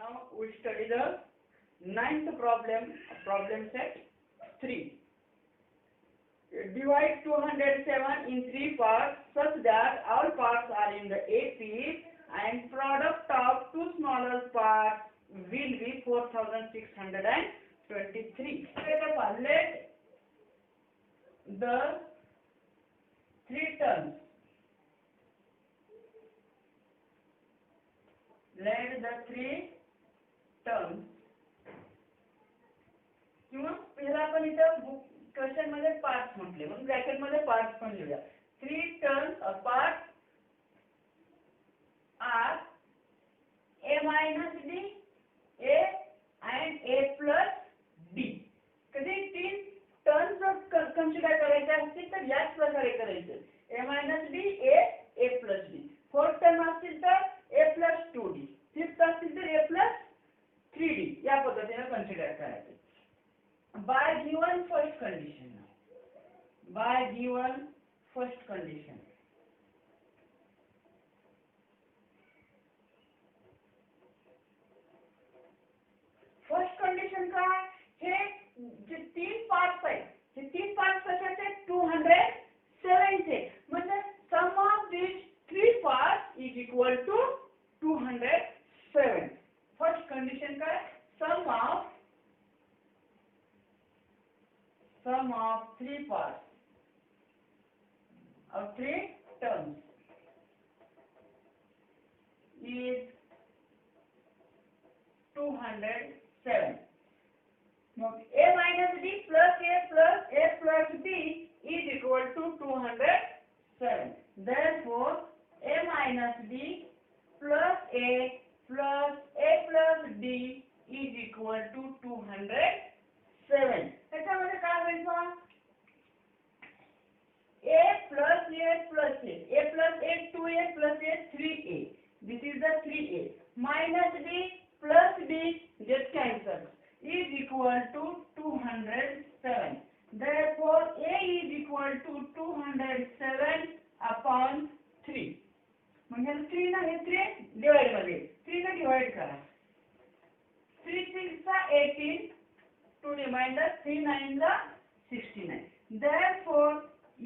Now we study the ninth problem, problem set 3. Divide 207 in 3 parts such that all parts are in the AP and product of two smaller parts will be 4623. Let the 3 terms. Let the 3 terms किंवा पहिला आपण इथं question मध्ये parts म्हटले म्हणून bracket मध्ये parts पण लिहूया. 3 terms of parts are a minus d, a and a plus d. कधी 3 terms कन्सिडर करायचे असतील तर याच प्रकारे करायचे. a minus d, a plus d. 4th term असतील तर a plus 2d. 5th असतील तर a plus 3d. या पद्धतीने कन्सिडर करायचे. By given first condition. By given first condition. First condition काय? हे जे 3 पार्ट्स आहेत हे 3 पार्ट्स कशाचे 207 चे म्हणजे sum of these 3 parts is equal to 207. First condition काय? Sum of 3 parts of 3 terms is 207. Now a minus d plus a plus d is equal to 207. Therefore a minus d plus a plus d is equal to 207. त्याच्यामध्ये काय होईल मग a plus a plus a plus a 2a plus a 3a. This is the 3a minus d plus d get cancelled is equal to 207. Therefore a is equal to 207 upon 3. म्हणजे 3 ना हे 3 divide मध्ये 3 ने divide करा. 3 6 18 2 remainder 3 9 69. Therefore a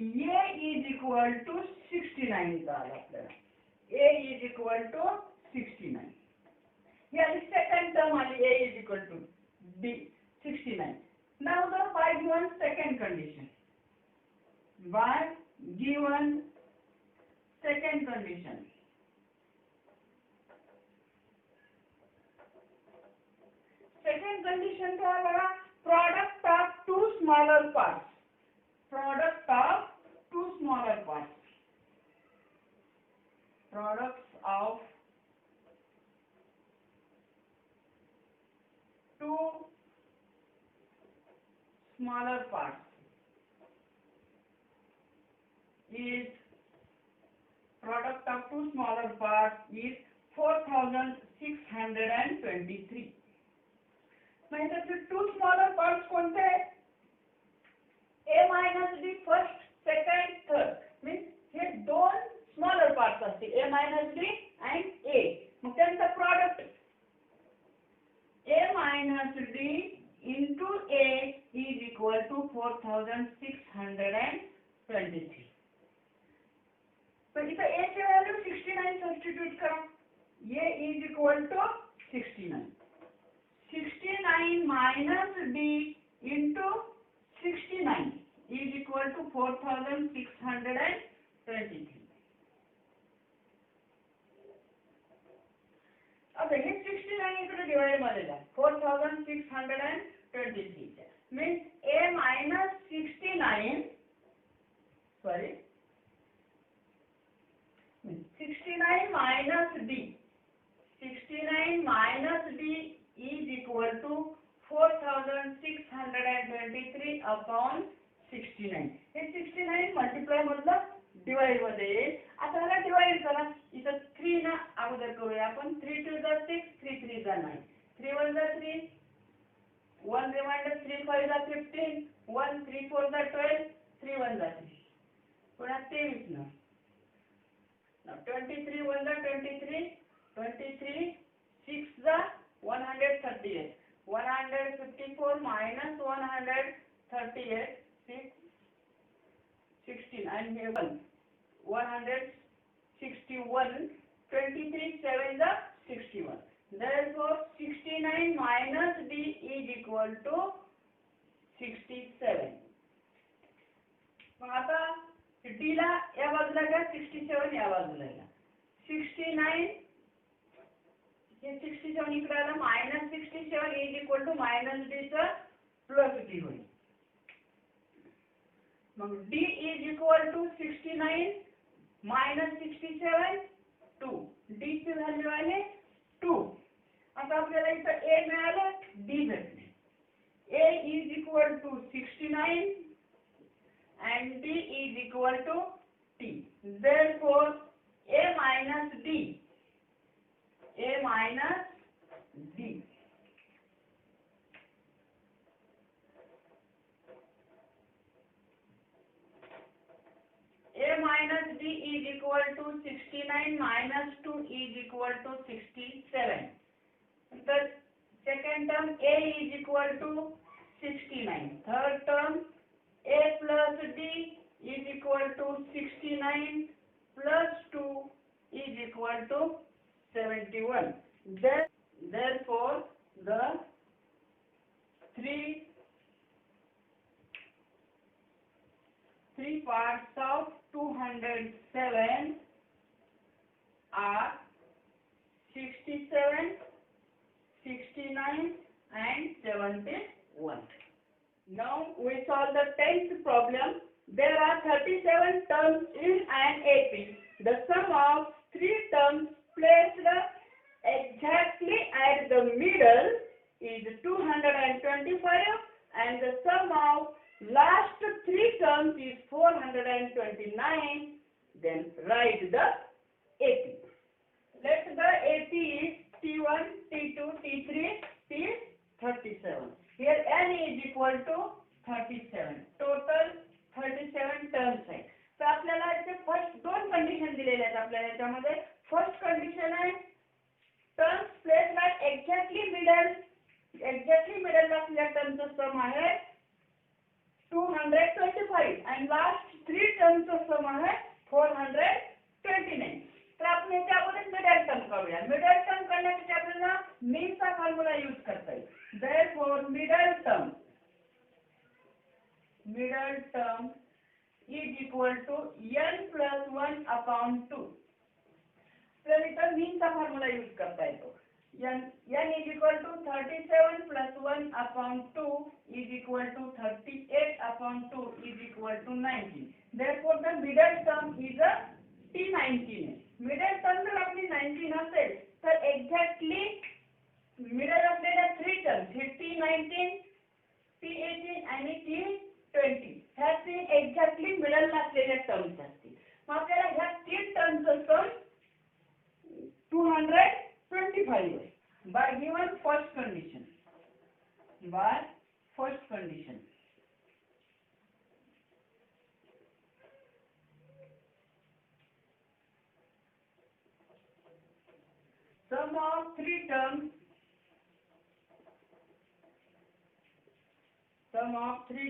is equal to 69 झाला आपल्याला. a is equal to 69. Here the second term आली a is equal to b 69. Now the by given second condition. By given second condition. Second condition क्या बघा product of two smaller parts. Product of two smaller parts. Products of two smaller parts is product of two smaller parts is 4623. म्हणजे ते to smaller parts कोणते आहेत a minus d first second third means हे दोन smaller parts असतील a minus d and a. मग त्यांचा product a minus d into a is equal to 4623. तर इथे a ची व्हॅल्यू 69 सबस्टिट्यूट करा. a is equal to 69. 69 minus d into 69 is equal to 4623. आता हे 69 इकडे डिवाइड मध्ये आहे 4623 means a minus 69 sorry 69 minus d 69 minus d is equal to 4623 upon 69. हे 69 मल्टिप्लाय मधलं डिवाइड मध्ये येईल. आता याला डिवाइड करा. इथं 3 ना अगोदर करूया आपण. 3 2 6 3 3 9 3 1 3 1 रिमाइंडर 3 5 15 1 3 4 12 3 1 3 पुन्हा 23 ना 23 1 23 23 6 138. 154 minus 138, 16, and here 1. 161, 23, 7 the 61. Therefore, 69 minus D is equal to 67. मग आता D ला या बाजूला घ्या, 67 या बाजूला घ्या. 69 हे 67 इकडे आलं, minus 67 is equal to minus D चं प्लस D होईल. मग D is equal to 69 minus 67 2. D ची व्हॅल्यू आले 2. आता आपल्याला इथं A मिळालं, D भेटले. A is equal to 69 and D is equal to T. Therefore, A minus D. A minus D. A minus D is equal to 69 minus 2 is equal to 67. The second term A is equal to 69. Third term A plus D is equal to 69 plus 2 is equal to 71. Therefore, the three parts of 207 are 67, 69 and 71. Now we solve the 10th problem. There are 37 terms in an AP. The sum of 3 terms placed exactly at the middle is 225 and the sum of last 3 terms is 429. Then write the AP. Let the AP is T1, T2, T3, T37. Here n is equal to 37. Total 37 terms आहे. तर आपल्याला इथे first 2 condition दिलेल्या आहेत आपल्याला याच्यामध्ये. First condition आहे terms placed at exactly middle असलेल्या टर्मचं सम आहे 225 and last 3 टर्मचं सम आहे 429. तर आपण याच्या अगोदर मिडल टर्म करूया. मिडल टर्म करण्यासाठी आपल्याला मीनचा फॉर्म्युला यूज करता येईल. Therefore, middle term is equal to n plus 1 upon 2. तर इथं मीनचा फॉर्म्युला यूज करता येतो. n is equal to 37 plus 1 upon 2 is equal to 38 upon 2 is equal to 19. Therefore, the middle term is a T19. Middle term जर आपली 19 असेल तर exactly middle असलेल्या 3 terms हे T19, T18 आणि T20 ह्या 3 एक्झॅक्टली मिडल असलेल्या टर्म्स असतील. मग आपल्याला ह्या 3 टर्मचं सम 225 आहे. Bye given first condition. Sum of 3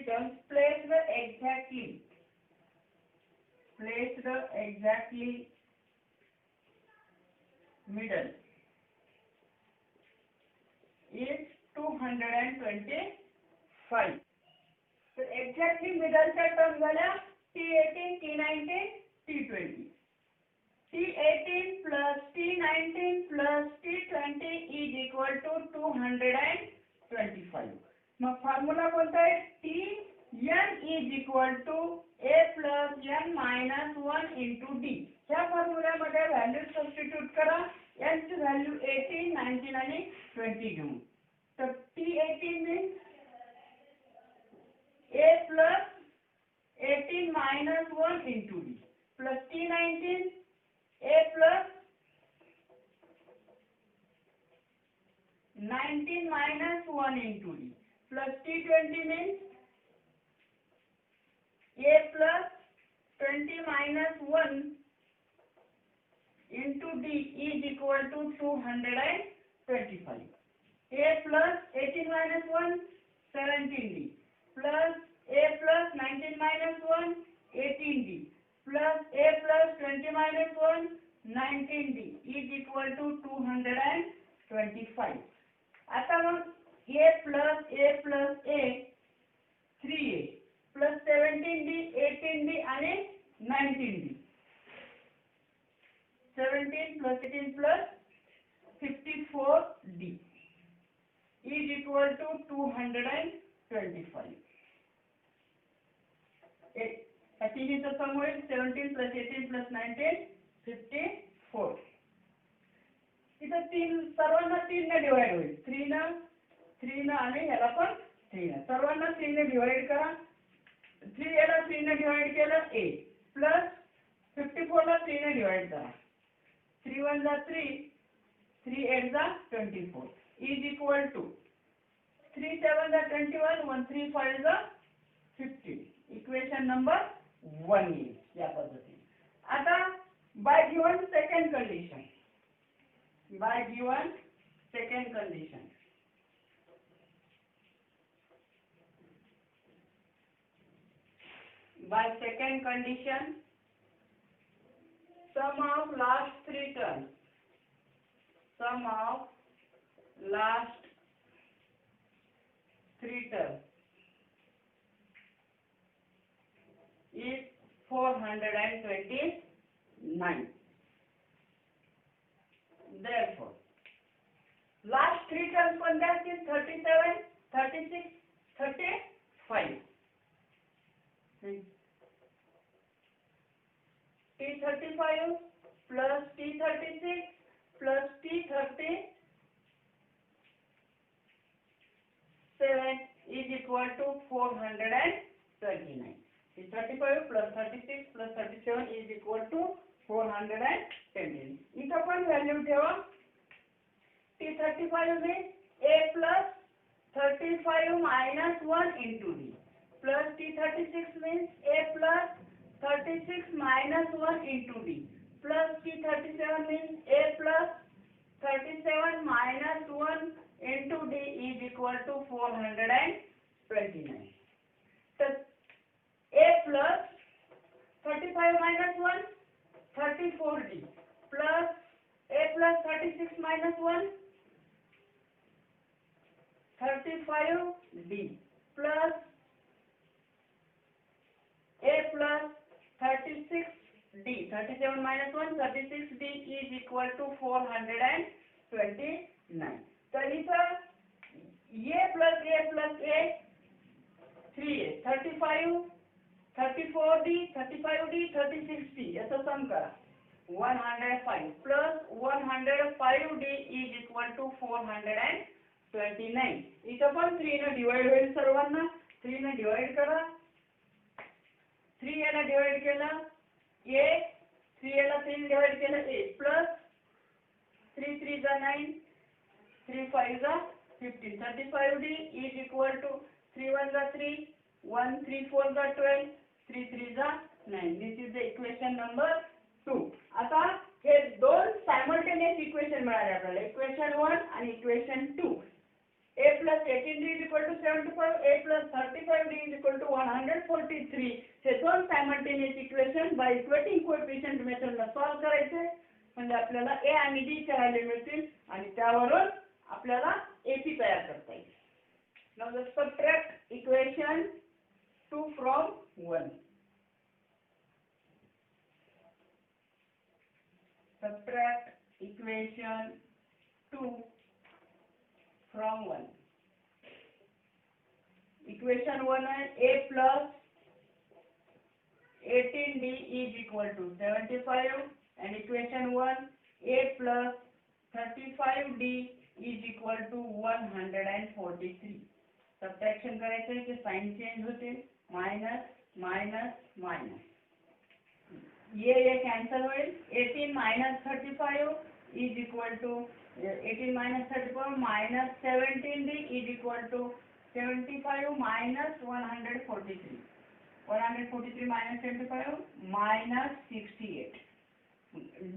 terms placed exactly middle is 225. So exactly middle च्या टर्म झाल्या T18, T19, T20. T18 plus T19 plus T20 is equal to 225. मग फॉर्म्युला कोणता आहे? Tn is equal to A plus n minus 1 into D. ह्या फॉर्म्युल्यामध्ये value substitute करा. n ची value 18, 19 आणि 20 घेऊन. तर T18 means A plus 18 minus 1 into D plus T19 A plus 19 minus 1 into D plus T20 means A plus 20 minus 1 into D is equal to 225. A plus 18 minus 1, 17D, plus A plus 19 minus 1, 18D, plus A plus 20 minus 1, 19D is equal to 225. आता मग A plus A 3A plus 17D, 18D आणि 19D. 17 plus 18 plus 54D is equal to 225. तिन्हीचा सम होईल 17 plus 18 plus 19 54. इथं सर्वांना 3 ने divide होईल. 3 न आणि ह्याला पण 3 न. सर्वांना 3 ने डिवाइड करा. 3 याला 3 ने डिवाइड केलं A प्लस 54 ला 3 ने डिवाइड करा. 3 1 जा 3, 3 8 जा 24 is equal to 3 7 जा 21, 1 3 5 जा 15. इक्वेशन नंबर 1 येईल या पद्धतीने. आता bye given second condition. By given second condition. By second condition, sum of last 3 terms. Sum of last 3 terms is 429. Therefore, last 3 terms contact is 37, 36, 35. T35 plus T36 plus T37 is equal to 429. T35 plus 36 plus 37 is equal to 410. इथं पण value ठेवा. T35 means A plus 35 minus 1 into D plus T36 means A plus 36 minus 1 into D plus T37 means A plus 37 minus 1 into D is equal to 429. So A plus 35 minus 1 34D plus A plus 36 minus 1 35D plus A plus 36D 37 minus 1 36D is equal to 429. तर इथं A plus A 3A 35 34D 35D 36D याचा सम करा. 105 plus 105D is equal to 429. इथं पण 3 ने divide होईल. सर्वांना 3 ने डिवाइड करा. 3 याला डिवाइड केलं A, 3 याला 3 डिवाइड केलं A प्लस 3 3 जा 9, 3 5 जा 15. 35D is equal to 3 1 जा 3, 1 3 4 जा 12, 3 3 जा 9. This is the equation number 2. आता हे दोन सायमल्टेनियस इक्वेशन मिळाले आपल्याला. इक्वेशन 1 आणि equation 2. A plus 18D is equal to 75, A plus 35D is equal to 143. हे दोन simultaneous equation by equating coefficient मेथडला solve करायचे म्हणजे आपल्याला A आणि D चे व्हॅल्यू मिळतील आणि त्यावरून आपल्याला AP तयार करता येईल. Now let's subtract equation 2 from 1. Subtract equation 2 from 1. Equation 1 is A plus 18D is equal to 75 and equation 1 A plus 35D is equal to 143. Subtraction करायचं आहे की साइन चेंज होते. माइनस माइनस माइनस ये cancel होईल. 18 minus 35 is equal to 18 minus 35 minus 17D is equal to 75 minus 143. 143 minus 75 minus 68.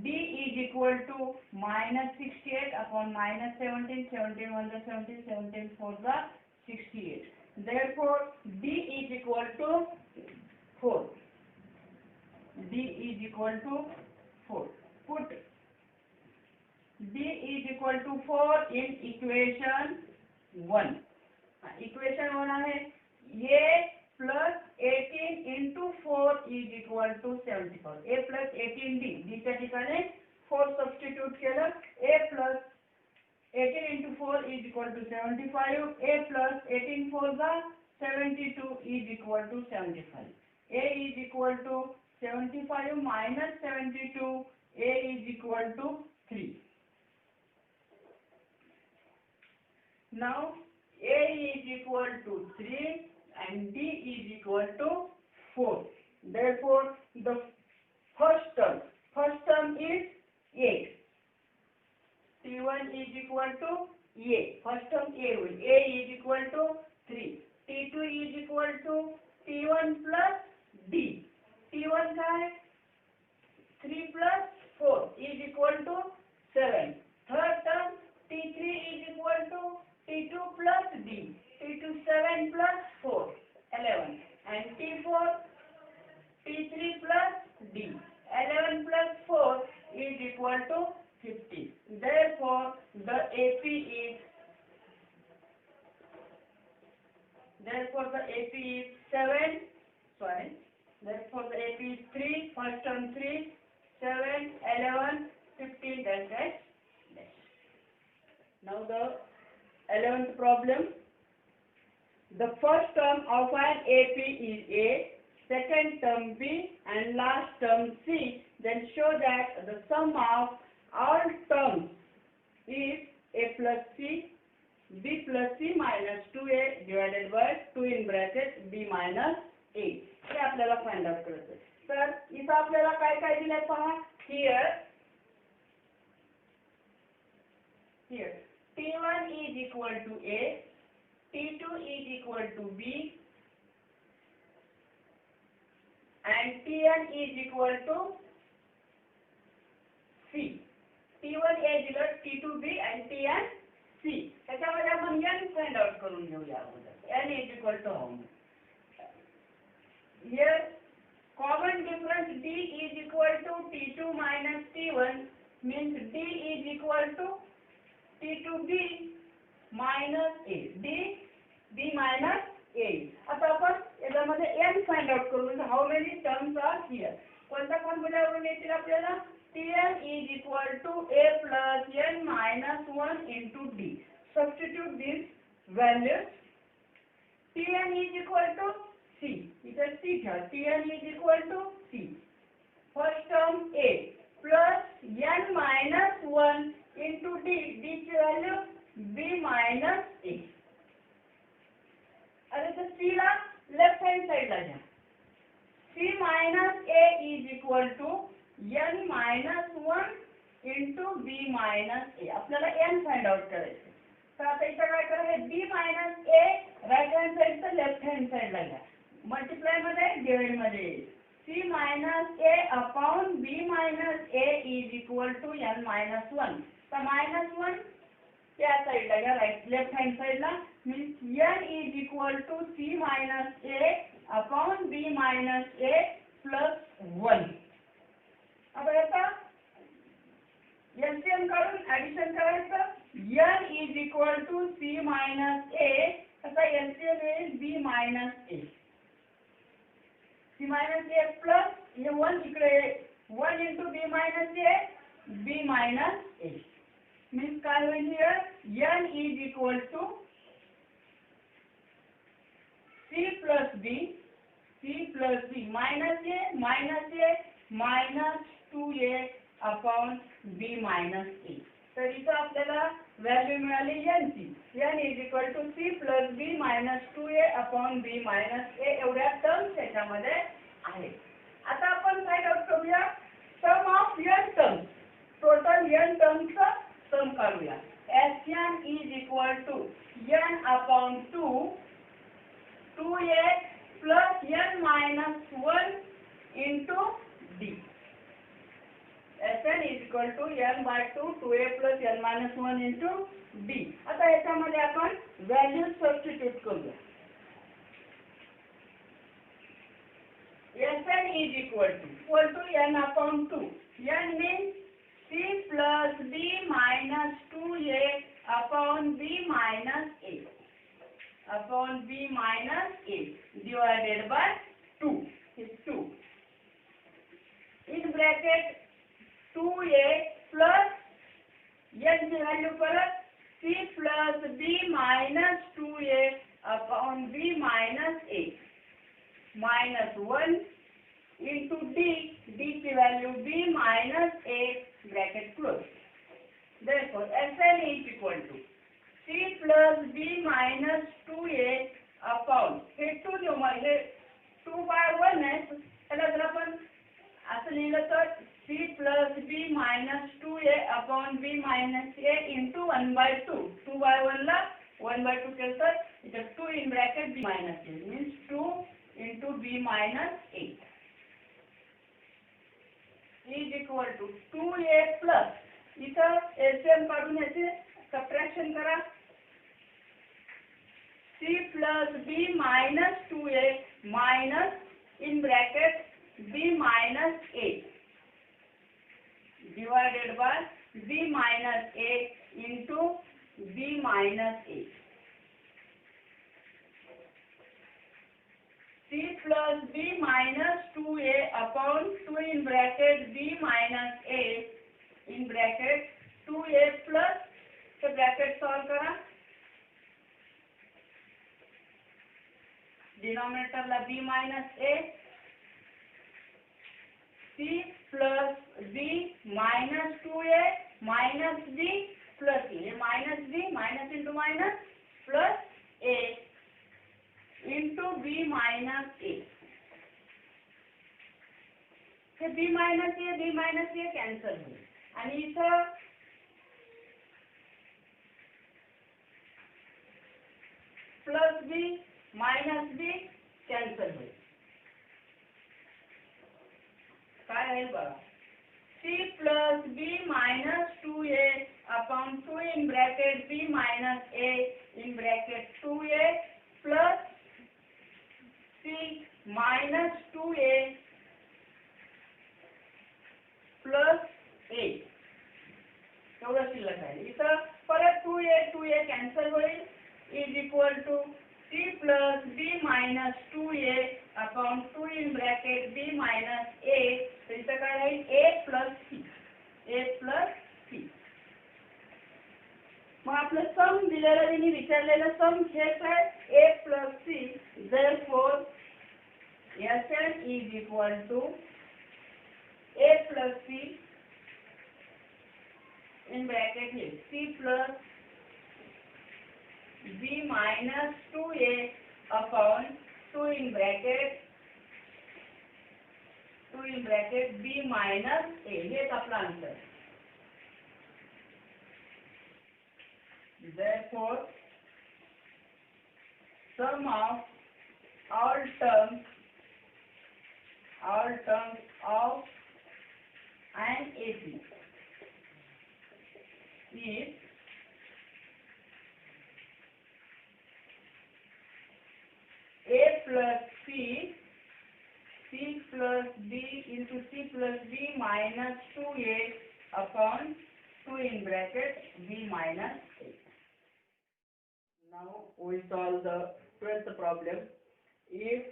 D is equal equal to minus 68 upon minus 17. 17 1 the 17, 17 4 the 68. Therefore, D is equal to 4. D is equal to 4. Put D is equal to 4 in equation 1. Equation 1 आहे A plus 18 into 4 is equal to 74. A plus 18D. D च्या ठिकाणी 4 substitute केलं. A plus 18 into 4 is equal to 75. A plus 18 4 the 72 is equal to 75. A is equal to 75 minus 72. A is equal to 3. Now A is equal to 3 and D is equal to 4. Therefore, the first term is 8. T1 is equal to A. First term A will. A is equal to 3. T2 is equal to T1 plus D. T1 काय? 3 plus 4 is equal to 7. Third term T3 is equal to T2 plus D. T2 7 plus 4 11 and T4 T3 plus D. 11 plus 4 is equal to 50. Therefore, the AP is 7. Sorry. Therefore, the AP is 3. First term 3, 7, 11, 15. That's right. Now the 11th problem. The first term of an AP is A, second term B, and last term C. Then show that the sum of all terms is A plus C, B plus C minus 2A divided by 2 in bracket B minus A. हे आपल्याला find out करायचं आहे. तर इथं आपल्याला काय काय दिलंय पहा. Here T1 is equal to A, T2 is equal to B, and Tn is equal to C. T1 A दिलं, T2 B and Tn C. त्याच्यामध्ये आपण n फाइंड आउट करून घेऊया अगोदर. n is equal to how much? Here common difference D is equal to T2 minus T1 means D is equal to T2B minus A. B minus A. आता आपण याच्यामध्ये n find out करून how many terms are here. कोणत्या फॉर्म्युल्यावरून येतील आपल्याला? Tn is equal to A plus n minus 1 into D. Substitute these values. Tn is equal to C. इधर C था. Tn is equal to C. First term A plus n minus 1 into D. D की value B minus A. अरे तो C ला left hand side ला जा. C minus A is equal to n minus 1 into B minus A. आपल्याला n find out करायचं. तर आता इथं काय करायचं? B minus A right hand side चं left hand side ला जा. Multiply मध्ये divide मध्ये. C minus A upon B minus A is equal to n minus 1. तर minus 1 त्या साइड ला राइट लेफ्ट हँड साइड ला means n is equal to C minus A upon B minus A plus 1. अब आता LCM करून addition करायचं. n is equal to C minus A. आता LCM is B minus A. C minus A plus ये 1 इकडे 1 into B minus A, B minus A. Means काय होईल here? n is equal to C plus B minus A minus 2A upon B minus A. तर इथं आपल्याला value मिळाली n ची. n is equal to C plus B minus 2A upon B minus A एवढ्या terms त्याच्यामध्ये आहेत. आता आपण फाइंड आउट करूया sum of n terms. Total n टर्म्सचा सम काढूया. Sn is equal to n upon 2A plus n minus 1 into D. Sn is equal equal to n/2 2a plus n-1 into d. आता याच्यामध्ये आपण values substitute करूया. Sn is equal to n/2. n means c plus b minus 2a upon b minus a divided by 2 is 2. In bracket 2a plus n की value परत c plus b minus 2a upon b minus a minus 1 into d की value b minus a bracket close. Therefore Sn is equal to c plus b minus 2a upon हे 2 जो हे 2/1 आहे त्याला जर आपण असं लिहिलं तर c plus b minus 2a upon b minus a into 1/2. 2/1 ला 1/2 केलं तर इथे 2 in bracket b minus a means 2 into b minus a is equal to 2a plus इथं LCM काढून याचे सबट्रॅक्शन करा. c plus b minus 2a minus in bracket b minus a divided by b minus a into b minus a. c plus b minus 2a upon 2 in bracket b minus a in bracket 2a plus the bracket solve करा. Denominator ला b minus a c plus b minus 2a minus b plus a minus b minus into minus plus a into b minus a. हे b minus a cancel होईल आणि इथं plus b minus b cancel होईल. काय राहील बघा c plus b minus 2a upon 2 in bracket b minus a in bracket 2a plus c minus 2a plus a एवढं शिल्लक आहे. इथं परत 2a कॅन्सल होईल is equal to c plus b minus 2a upon 2 in bracket b minus a. तर इथं काय राहील a plus c. मग आपलं सम दिलेलं त्यांनी विचारलेलं सम हेच आहे a plus c. Therefore Sn is equal to a plus c in bracket here c plus b minus 2a upon 2 in bracket b minus a. हेच आपलं answer. Therefore sum of all terms of an AP is a plus c plus b into c plus b minus 2a upon 2 in bracket b minus a. Now we solve the 12th problem. If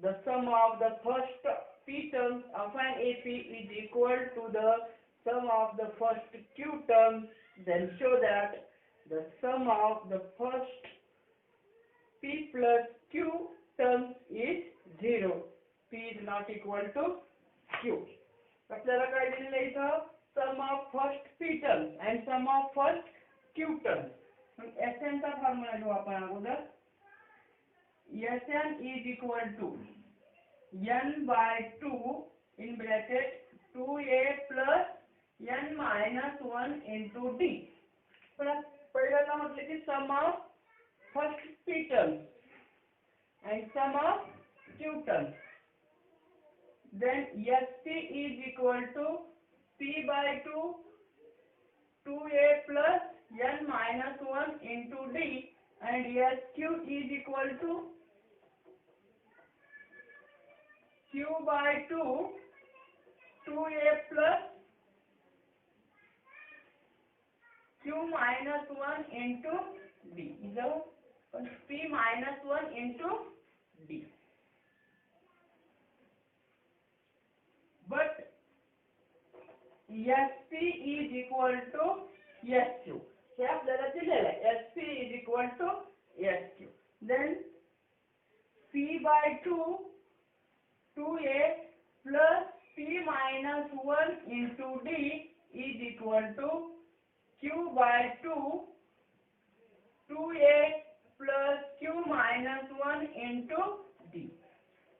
the sum of the first p terms of an AP is equal to the sum of the first q terms, then show that the sum of the first p plus q terms is 0. P is not equal to q. आपल्याला काय दिलेलं इथं sum of first p terms and sum of first q terms. Sn चा formula घेऊ आपण अगोदर. Sn is equal to n/2 in bracket 2a plus n minus 1 into d. पहिल्यांदा म्हटलं की sum of first p terms and sum of q terms. Then St is equal to P by 2 2a plus n minus 1 into D, and SQ is equal to Q by 2 2a plus Q minus 1 into D. So P minus 1 into D. But SP is equal to SQ. हे आपल्याला दिलेलं आहे. SP is equal to SQ. Then P by 2 2a plus P minus 1 into D is equal to Q by 2 2a plus Q minus 1 into D.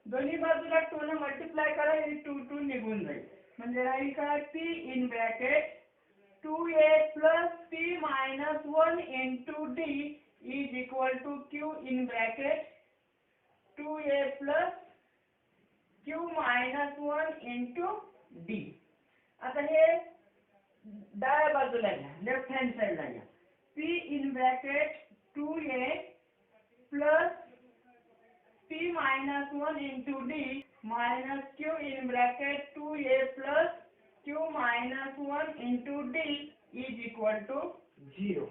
दोन्ही बाजूला 2 ने multiply करा, हे 2 2 निघून जाईल. म्हणजे राहील काय P in bracket 2a plus P minus 1 into D is equal to Q in bracket 2a plus Q minus 1 into D. आता हे डाव्या बाजूला घ्या, लेफ्ट हँड साइडला घ्या. P in bracket 2a plus P minus 1 into D minus Q in bracket 2a plus Q minus 1 into D is equal to 0.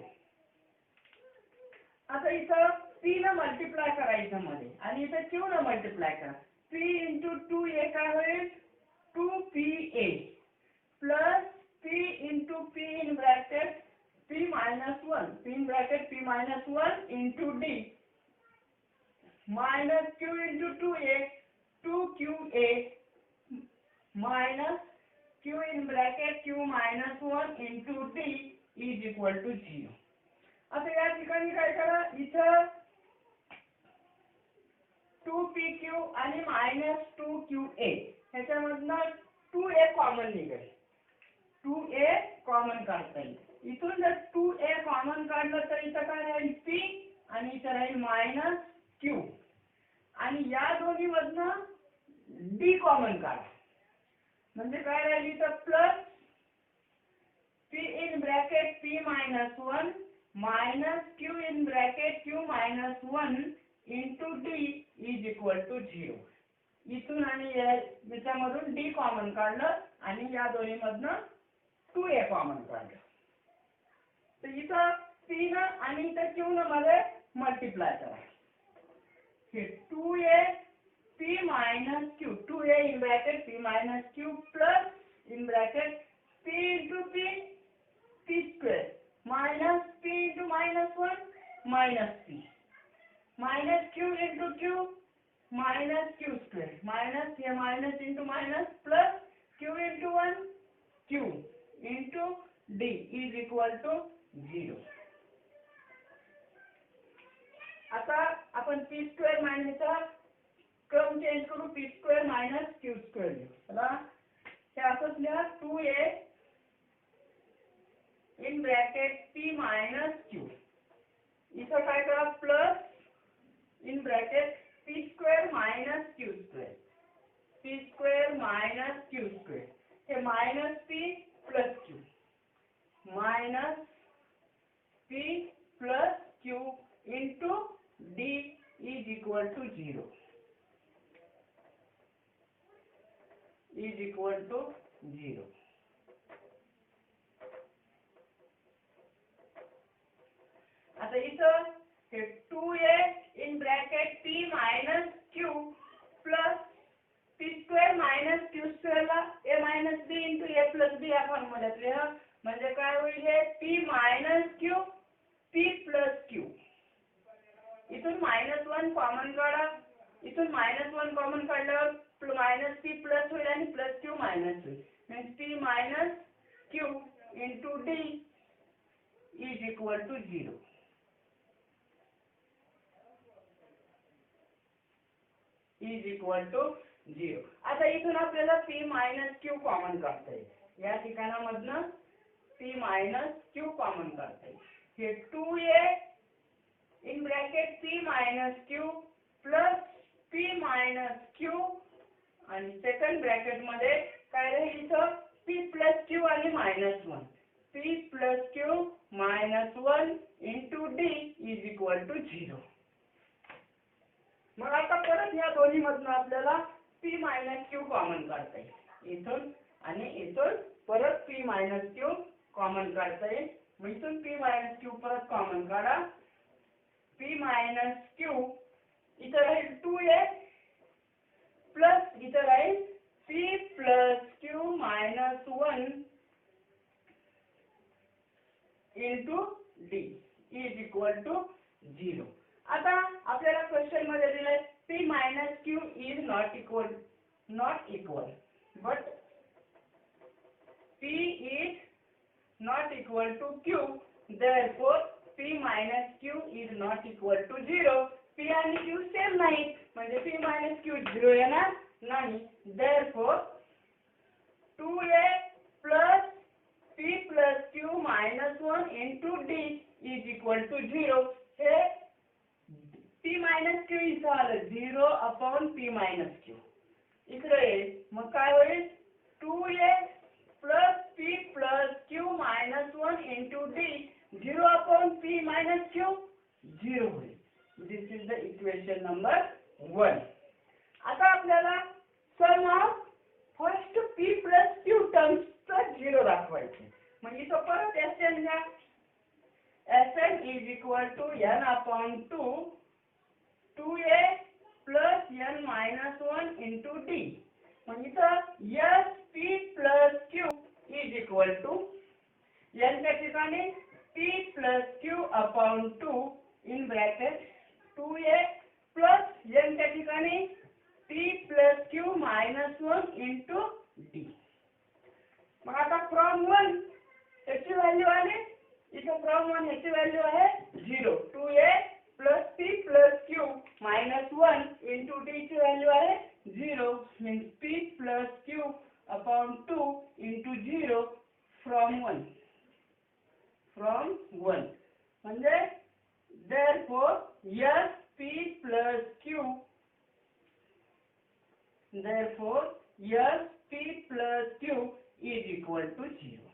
आता इथं P न मल्टिप्लाय करायचं मध्ये आणि इथं Q न मल्टिप्लाय करा. P into 2a काय होईल 2pa plus P into P in bracket P minus 1 P in bracket P minus 1 into D minus Q into 2a 2qa minus Q in bracket Q minus 1 into D is equal to 0. आता या ठिकाणी काय करा, इथं 2pq आणि minus 2qa ह्याच्यामधनं 2a common निघेल. 2a common काढता येईल. इथून जर 2a कॉमन काढलं तर इथं काय राहील p आणि इथं राहील मायनस q आणि या दोन्ही मधनं d कॉमन काढा. म्हणजे काय राहील इथं plus p in bracket p minus 1 minus q in bracket q minus 1 into d is equal to 0. इथून आणि याच्यामधून d कॉमन काढलं आणि या दोन्ही मधनं 2a कॉमन काढलं. तर इथं p न आणि इथं q न मध्ये मल्टिप्लाय करा. हे 2a p minus q 2a in bracket p minus q plus in bracket p into p square minus p into minus 1 minus p minus q into q minus q square minus here minus into minus plus q into 1 q into d is equal to 0. आता आपण p square minus चा क्रम change करू, p square minus q square लिहू. चला हे असंच लिहा 2a in bracket p minus q. इथं काय करा plus in bracket p square minus q square. p square minus q square. हे minus p plus q minus p plus q into d is equal to 0. Is equal to 0. आता इथं हे 2a in bracket p minus q plus p square minus q square ला a minus b into a plus b या फॉर्म्युल्यात लिहा. म्हणजे काय होईल हे p minus q p plus q. इथून -1 कॉमन काढा. इथून -1 कॉमन काढल्यावर मायनस p प्लस होईल आणि प्लस q मायनस होईल. म्हणजे p minus q into d is equal to 0. is equal to 0. आता इथून आपल्याला p minus q कॉमन काढता येईल. या ठिकाणामधनं p minus q कॉमन काढता येईल. हे 2a in bracket p minus q plus p minus q आणि सेकंड ब्रॅकेट मध्ये काय राहील इथं p plus q आणि -1 p plus q minus 1 into d is equal to 0. मग आता परत या दोन्ही मधून आपल्याला p minus q कॉमन काढता येईल. इथून आणि इथून परत p minus q कॉमन काढता येईल. मग इथून p minus q परत कॉमन काढा. p minus q इथं राहील 2a प्लस इथं राहील p plus q minus 1 into d is equal to 0. आता आपल्याला क्वेश्चन मध्ये दिलंय p minus q is not equal but p is not equal to q, therefore p minus q is not equal to 0. p आणि q same नाही म्हणजे p minus q 0 येणार नाही. therefore 2a plus p plus q minus 1 into d is equal to 0. हे p minus q इथं आलं 0 upon p minus q. इकडे मग काय होईल 2a plus p plus q minus 1 into d 0 upon p minus q 0 होईल. This is the equation number 1. आता आपल्याला sum of first p plus q terms चा 0 दाखवायचे. मग इथं परत Sn घ्या. Sn is equal to n upon 2a plus n minus 1 into d. मग इथं s p plus q is equal to n च्या ठिकाणी p plus q upon 2 in bracket 2a plus n च्या ठिकाणी p plus q minus 1 into d. मग आता from 1 ह्याची value आली. इथं from 1 ह्याची व्हॅल्यू आहे 0. 2a plus p plus q minus 1 into d ची व्हॅल्यू आहे 0. means p plus q upon 2 into 0 from 1. म्हणजे therefore s p plus q is equal to 0.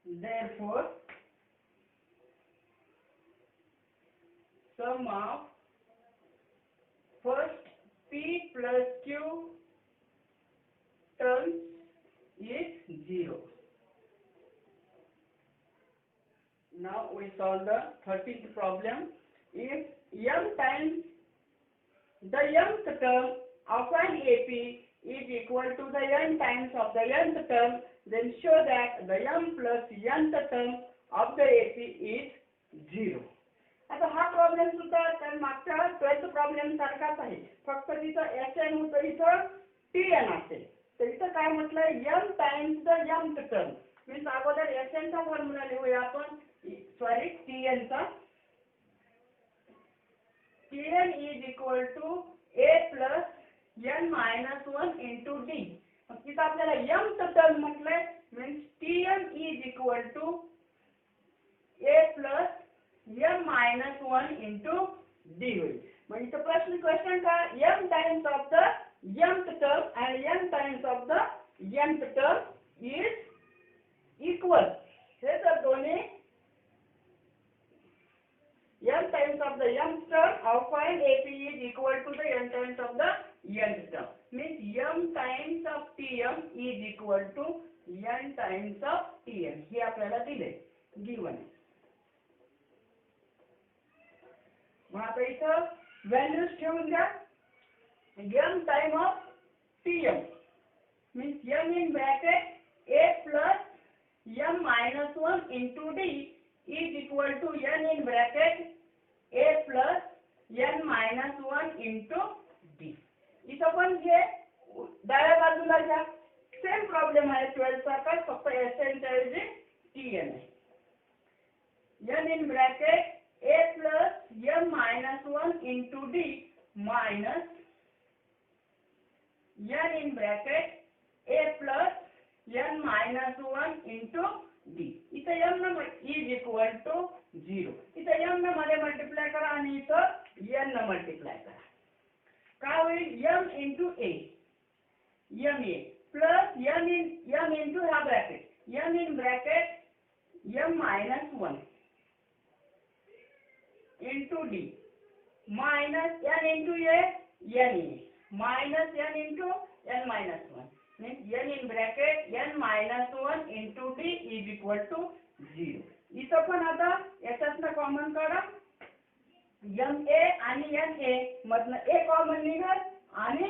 Therefore sum of first p plus q terms is 0. Now we solve the 13th problem. If m times the nth term of an AP is equal to the n times of the nth term, then show that the m plus nth term of the AP is 0. आता हा problem सुद्धा त्या मागच्या 12th problem सारखाच आहे. फक्त तिथं Sn होतं इथं Tn असेल. तर इथं काय म्हटलंय m times the mth term. Means अगोदर Sn चा फॉर्म्युला लिहूया आपण. सॉरी Tn चा. Tn is equal to a plus n minus 1 into d. मग तिथं आपल्याला mth टर्म म्हटलंय means Tn is equal to a plus m minus 1 into d होईल. मग इथं क्वेश्चन का m times of the mth term and n times of the nth term is equal. हे जर दोन्ही m times of the mth term of an AP is equal to the n times of the nth term. Means m times of Tm is equal to n times of Tn. हे आपल्याला दिले given. मग आता इथं values ठेवून द्या. m time of Tm means m in bracket a plus m minus 1 into d is equal to n in bracket a plus n minus 1 into d. इथं पण हे डाव्या बाजूला घ्या. सेम प्रॉब्लेम आहे 12 सारखा, फक्त Sn च्या ऐवजी Tn आहे. n in bracket a plus m minus 1 into d minus n in bracket a plus n minus 1 into d. इथं m न is equal to 0. इथं m न मध्ये मल्टिप्लाय करा आणि इथं n न मल्टिप्लाय करा. काय होईल m into a. m a plus m into हा bracket, m in bracket m minus 1 into d minus n into a n minus n into n minus 1 means n in bracket n minus 1 into d is equal to 0. इथं पण आता याच्यातनं common काढा, m a आणि n a मधनं a common निघाल आणि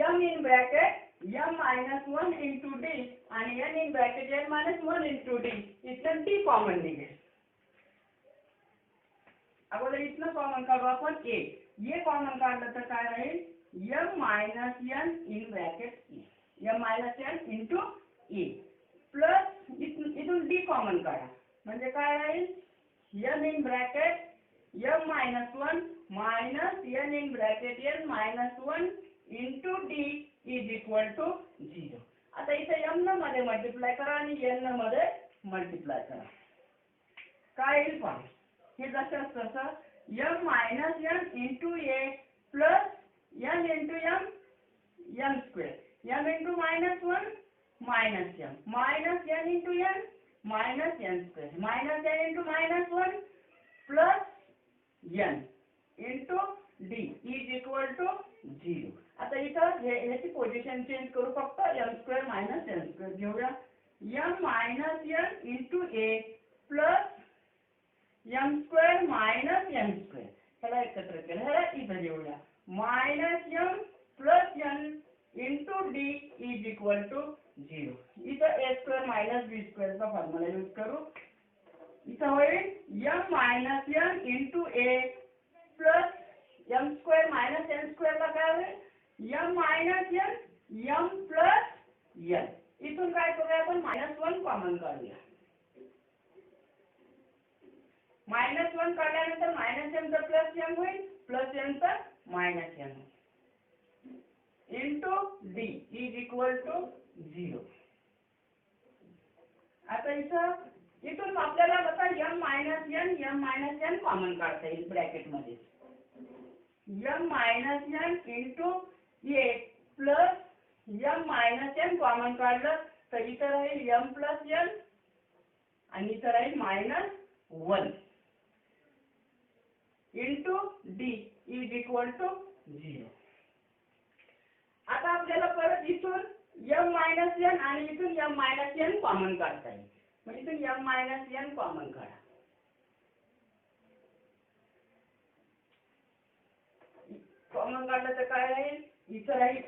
m in bracket m minus 1 into d आणि n in bracket n minus 1 into d इथनं d कॉमन निघेल. अगोदर इथनं कॉमन काढू आपण a, ये कॉमन काढलं तर काय राहील m minus n in bracket a, m minus n into a plus इथून d कॉमन काढा म्हणजे काय राहील m in bracket m minus 1 minus n in bracket n minus 1 into d is equal to 0. आता इथे m न मध्ये multiply करा आणि n न मध्ये मल्टिप्लाय करा, काय येईल पहा. हे जसं तसं m minus n into a plus n into m m square, m into minus 1 minus m minus n into n minus n square minus n into minus 1 plus n into d is equal to 0. आता इथं ह्याची position change करू, फक्त m square minus n square घेऊया. m minus n into a plus m square minus n square ह्याला एकत्र केलं, ह्याला इथं घेऊया. minus m plus n into d is equal to 0. इथं a square minus b square चा फॉर्म्युला यूज करू. इथं होईल m minus n into a plus m square minus n square ला काय होईल m minus n m plus n. इथून काय करूया आपण -1 कॉमन काढूया. -1 काढल्यानंतर -m चा प्लस m होईल, प्लस m चा minus m into d is equal to 0. आता इथून आपल्याला बघा m minus n कॉमन काढता येईल ब्रॅकेट मध्ये. m minus n into a plus m minus n common काढलं तर इथं राहील m plus n आणि इथं राहील -1 into d is equal to 0. आता आपल्याला परत इथून m minus n आणि इथून m minus n कॉमन काढता येईल. मग इथून m minus n कॉमन काढा. कॉमन काढलं तर काय राहील इथं राहील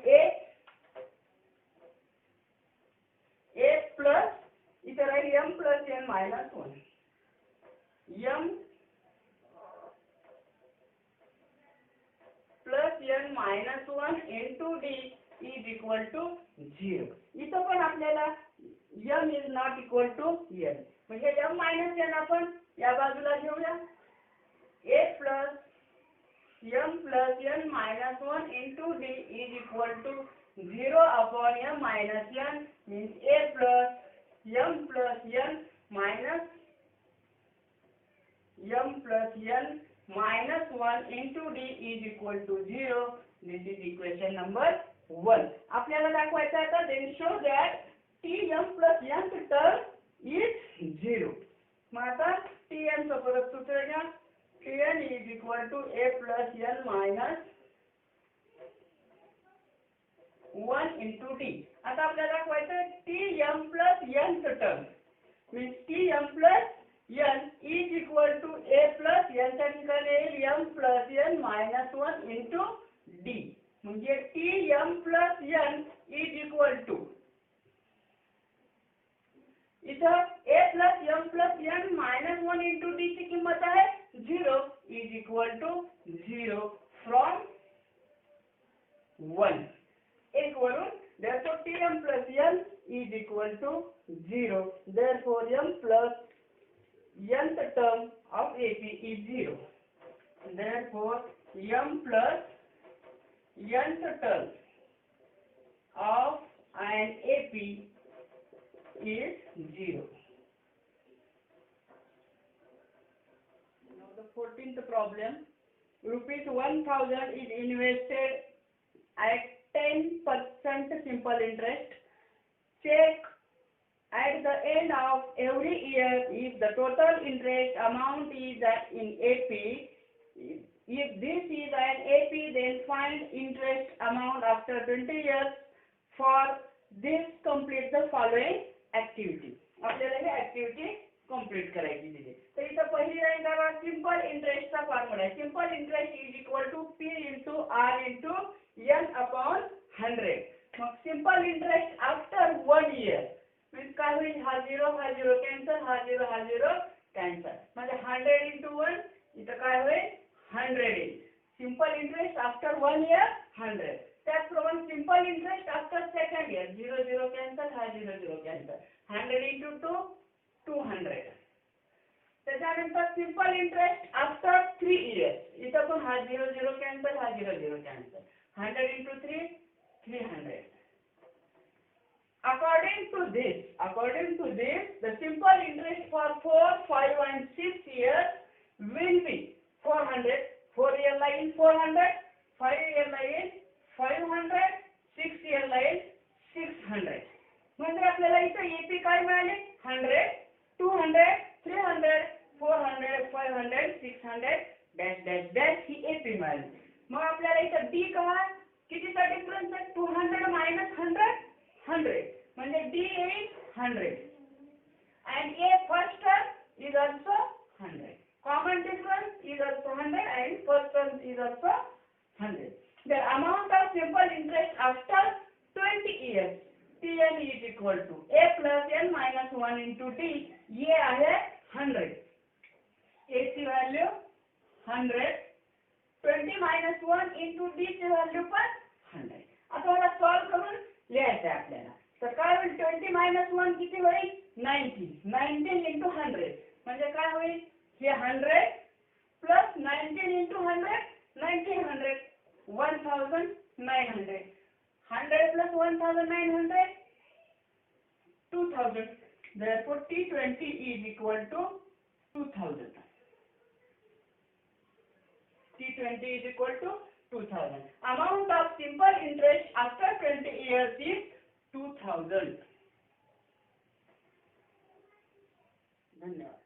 a प्लस इथं राहील m plus n minus 1 m plus n minus 1 into d is equal to 0. इथं पण आपल्याला m is not equal to n म्हणजे m minus n आपण या बाजूला घेऊया. a plus m plus n minus 1 into d is equal to 0 upon m minus n means a plus m plus n minus m plus n minus 1 into d is equal to 0. This is equation number 1. आपल्याला दाखवायचं आहे आता then show that tm plus n term is 0. मग आता tn चं परत सूत्र घ्या. tn is equal to a plus n minus 1 into d. आता आपल्याला दाखवायचं आहे tm plus n चं term means tm plus n is equal to a plus n च्या ठिकाणी येईल m plus n minus 1 into d म्हणजे tm plus n is equal to इथं a plus m plus n minus 1 into d ची किंमत आहे 0 is equal to 0 from 1 1 वरून therefore tm plus n is equal to 0. Therefore m plus nth term of AP is 0. Therefore m plus nth term of an AP is 0. Now the 14th problem. Rupees 1000 is invested at 10% simple interest check at the end of every year if the total interest amount is in AP. If this is an AP, then find interest amount after 20 years. For this, complete the following activity. आपल्याला ही activity complete करायची दिली. तर इथं पहिली line करा, simple इंटरेस्टचा formula आहे. Simple interest is equal to P into R into N upon 100. मग simple interest after 1 year means काय होईल, हा झिरो कॅन्सल, हा झिरो कॅन्सल, म्हणजे 100 इंटू 1 इथं काय होईल 100 येईल. Simple interest after 1 year 100. त्याचप्रमाणे simple interest after second year, zero cancel, हा झिरो कॅन्सल, 100 इंटू 2 200. त्याच्यानंतर सिंपल इंटरेस्ट आफ्टर 3 इयर्स, इथं पण हा झिरो कॅन्सल, हा zero cancel, 100 into 3 300. According to this, the simple interest for 4, 5 and 6 years will be 400. 4 year line 400, 5 year line 500, 6 year line 600. म्हणजे आपल्याला इथे AP काय मिळाले 100, 200, 300, 400, 500, 600 डॅश डॅश डॅश ही AP मिळाली. मग आपल्याला इथे D काय, कितीचा डिफरन्स आहे, 200 मायनस 100 100, म्हणजे D is 100 and A first term is also 100. Common difference is also 100 and first term is also 100. The amount of simple interest after 20 years Tn is equal to A plus N minus 1 into D. ये आहे 100. A ची value 100. 20 minus 1 into D ची value पण 100. आता मला solve करून लिहायचं आहे आपल्याला. तर काय होईल, 20 minus 1 किती होईल 19. 19 into 100 म्हणजे काय होईल, हे 100 plus 19 into 100 1900, 1900. 100 plus 1900 2000. Therefore T20 is equal to 2000. T20 is equal to 2000. Amount of simple interest after 20 years is 2000. धन्यवाद.